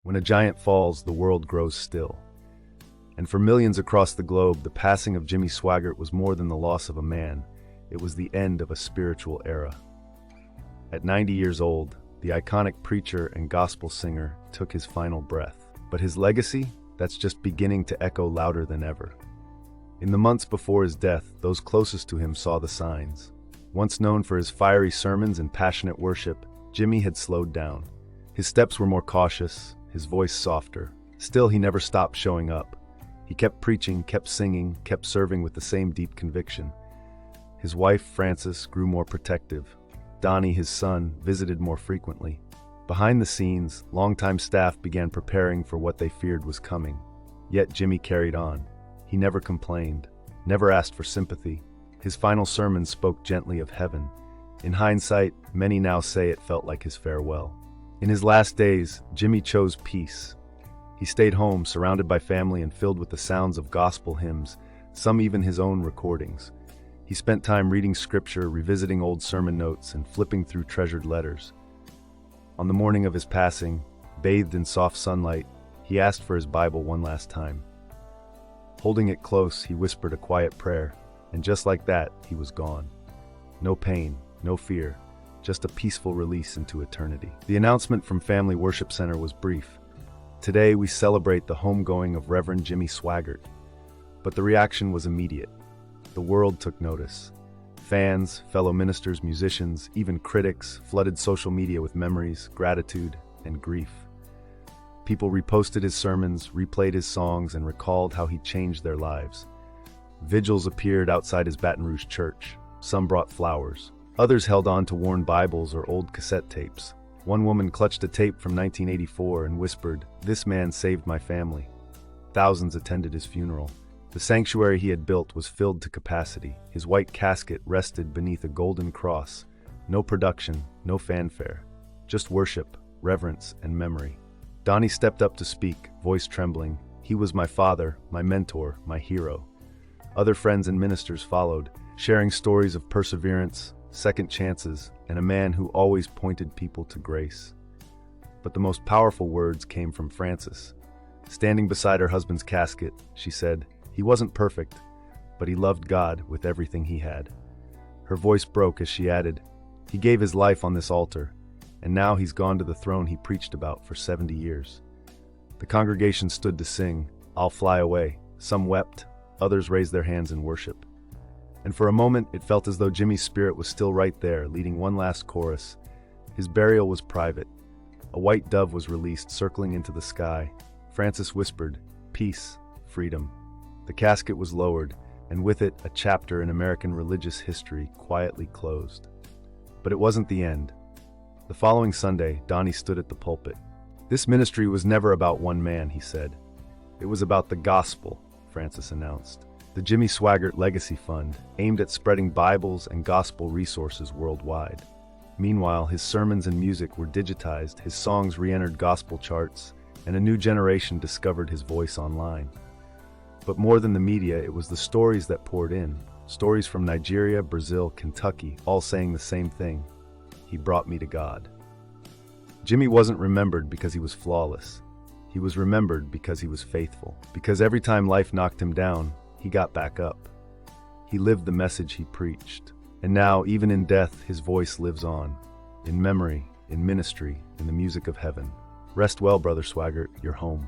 When a giant falls, the world grows still. And for millions across the globe, the passing of Jimmy Swaggart was more than the loss of a man. It was the end of a spiritual era. At 90 years old, the iconic preacher and gospel singer took his final breath. But his legacy, that's just beginning to echo louder than ever. In the months before his death, those closest to him saw the signs. Once known for his fiery sermons and passionate worship, Jimmy had slowed down. His steps were more cautious, his voice softer. Still, he never stopped showing up. He kept preaching, kept singing, kept serving with the same deep conviction. His wife, Frances, grew more protective. Donnie, his son, visited more frequently. Behind the scenes, longtime staff began preparing for what they feared was coming. Yet Jimmy carried on. He never complained, never asked for sympathy. His final sermon spoke gently of heaven. In hindsight, many now say it felt like his farewell. In his last days, Jimmy chose peace. He stayed home, surrounded by family and filled with the sounds of gospel hymns, some even his own recordings. He spent time reading scripture, revisiting old sermon notes, and flipping through treasured letters. On the morning of his passing, bathed in soft sunlight, he asked for his Bible one last time. Holding it close, he whispered a quiet prayer, and just like that, he was gone. No pain, no fear, just a peaceful release into eternity. The announcement from Family Worship Center was brief. Today, we celebrate the homegoing of Reverend Jimmy Swaggart. But the reaction was immediate. The world took notice. Fans, fellow ministers, musicians, even critics flooded social media with memories, gratitude, and grief. People reposted his sermons, replayed his songs, and recalled how he changed their lives. Vigils appeared outside his Baton Rouge church. Some brought flowers. Others held on to worn Bibles or old cassette tapes. One woman clutched a tape from 1984 and whispered, "This man saved my family." Thousands attended his funeral. The sanctuary he had built was filled to capacity. His white casket rested beneath a golden cross. No production, no fanfare. Just worship, reverence, and memory. Donnie stepped up to speak, voice trembling. He was my father, my mentor, my hero. Other friends and ministers followed, sharing stories of perseverance, second chances, and a man who always pointed people to grace. But the most powerful words came from Frances. Standing beside her husband's casket, she said, "He wasn't perfect, but he loved God with everything he had." Her voice broke as she added, "He gave his life on this altar, and now he's gone to the throne he preached about for 70 years. The congregation stood to sing, "I'll Fly Away." Some wept, others raised their hands in worship. And for a moment, it felt as though Jimmy's spirit was still right there, leading one last chorus. His burial was private. A white dove was released, circling into the sky. Frances whispered, "Peace, freedom." The casket was lowered, and with it, a chapter in American religious history quietly closed. But it wasn't the end. The following Sunday, Donnie stood at the pulpit. "This ministry was never about one man," he said. "It was about the gospel," Frances announced. The Jimmy Swaggart Legacy Fund, aimed at spreading Bibles and gospel resources worldwide. Meanwhile, his sermons and music were digitized, his songs re-entered gospel charts, and a new generation discovered his voice online. But more than the media, it was the stories that poured in. Stories from Nigeria, Brazil, Kentucky, all saying the same thing. "He brought me to God." Jimmy wasn't remembered because he was flawless. He was remembered because he was faithful. Because every time life knocked him down, he got back up. He lived the message he preached. And now, even in death, his voice lives on. In memory, in ministry, in the music of heaven. Rest well, Brother Swaggart, you're home.